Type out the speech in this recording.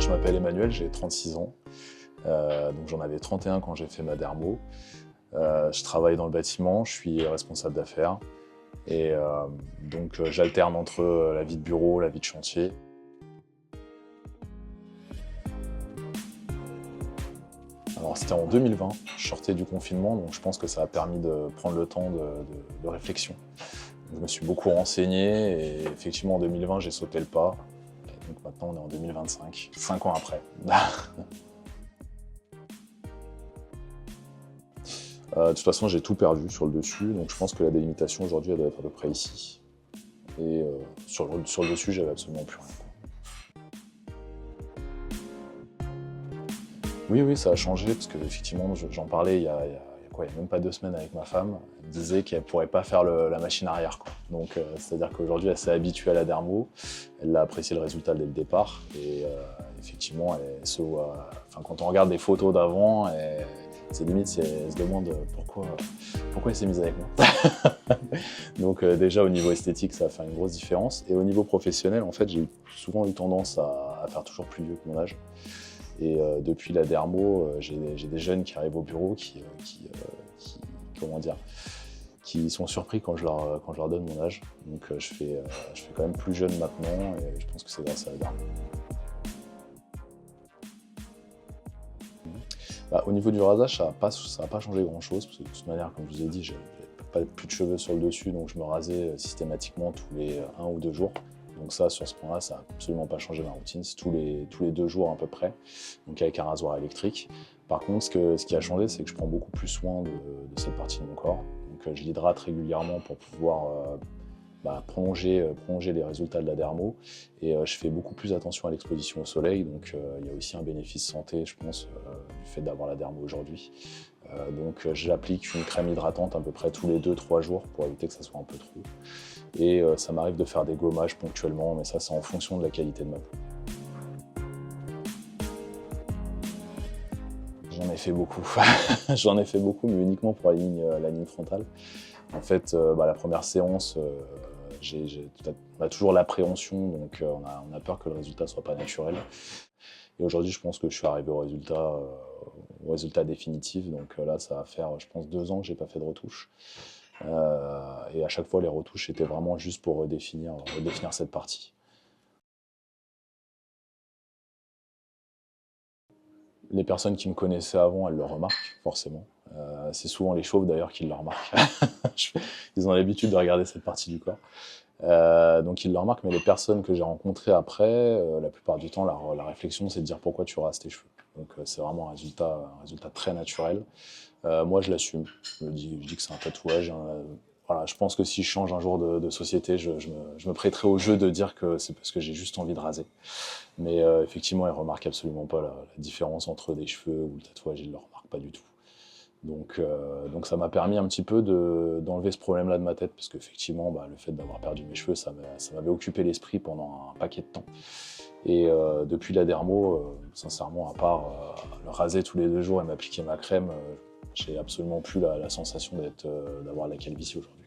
je m'appelle Emmanuel, j'ai 36 ans. Donc j'en avais 31 quand j'ai fait ma dermo. Je travaille dans le bâtiment, je suis responsable d'affaires. Et donc j'alterne entre la vie de bureau, la vie de chantier. Alors c'était en 2020, je sortais du confinement, donc je pense que ça a permis de prendre le temps de réflexion. Je me suis beaucoup renseigné et effectivement en 2020 j'ai sauté le pas. Et donc maintenant on est en 2025, 5 ans après. De toute façon j'ai tout perdu sur le dessus, donc je pense que la délimitation aujourd'hui elle doit être à peu près ici. Et sur le dessus j'avais absolument plus rien. Oui, ça a changé, parce que effectivement, j'en parlais il y a même pas 2 semaines avec ma femme. Elle me disait qu'elle ne pourrait pas faire la machine arrière, quoi. Donc, c'est-à-dire qu'aujourd'hui, elle s'est habituée à la dermo, elle a apprécié le résultat dès le départ, et effectivement, elle se voit... Enfin, quand on regarde des photos d'avant, c'est limite si elle se demande pourquoi elle s'est mise avec moi. Donc déjà, au niveau esthétique, ça a fait une grosse différence. Et au niveau professionnel, en fait, j'ai souvent eu tendance à faire toujours plus vieux que mon âge. Et depuis la dermo, j'ai des jeunes qui arrivent au bureau qui sont surpris quand je leur donne mon âge. Donc je fais quand même plus jeune maintenant et je pense que c'est grâce à la dermo. Au niveau du rasage, ça n'a pas changé grand-chose, parce que de toute manière, comme je vous ai dit, j'ai pas plus de cheveux sur le dessus, donc je me rasais systématiquement tous les 1 ou 2 jours. Donc ça, sur ce point-là, ça n'a absolument pas changé ma routine, c'est tous les 2 jours à peu près, donc avec un rasoir électrique. Par contre, ce qui a changé, c'est que je prends beaucoup plus soin de cette partie de mon corps. Donc je l'hydrate régulièrement pour pouvoir prolonger les résultats de la dermo. Et je fais beaucoup plus attention à l'exposition au soleil, donc il y a aussi un bénéfice santé, je pense, du fait d'avoir la dermo aujourd'hui. Donc j'applique une crème hydratante à peu près tous les 2-3 jours pour éviter que ça soit un peu trop. Et ça m'arrive de faire des gommages ponctuellement, mais ça c'est en fonction de la qualité de ma peau. J'en ai fait beaucoup. J'en ai fait beaucoup, mais uniquement pour la ligne frontale. En fait, la première séance, on a toujours l'appréhension, donc on a peur que le résultat soit pas naturel. Et aujourd'hui, je pense que je suis arrivé au résultat définitif. Donc là, ça va faire, je pense, 2 ans que j'ai pas fait de retouche. Et à chaque fois, les retouches étaient vraiment juste pour redéfinir cette partie. Les personnes qui me connaissaient avant, elles le remarquent, forcément. C'est souvent les chauves, d'ailleurs, qui le remarquent. Ils ont l'habitude de regarder cette partie du corps. Donc ils le remarquent, mais les personnes que j'ai rencontrées après, la plupart du temps, la réflexion, c'est de dire pourquoi tu rases tes cheveux. Donc c'est vraiment un résultat très naturel. Moi, je l'assume. Je dis que c'est un tatouage. Voilà, je pense que si je change un jour de société, je me prêterai au jeu de dire que c'est parce que j'ai juste envie de raser. Mais effectivement, ils ne remarquent absolument pas la différence entre des cheveux ou le tatouage, ils ne le remarquent pas du tout. Donc ça m'a permis un petit peu d'enlever ce problème-là de ma tête, parce qu'effectivement, le fait d'avoir perdu mes cheveux, ça m'avait occupé l'esprit pendant un paquet de temps. Et depuis la dermo, sincèrement, à part le raser tous les 2 jours et m'appliquer ma crème, j'ai absolument plus la sensation d'avoir la calvitie aujourd'hui.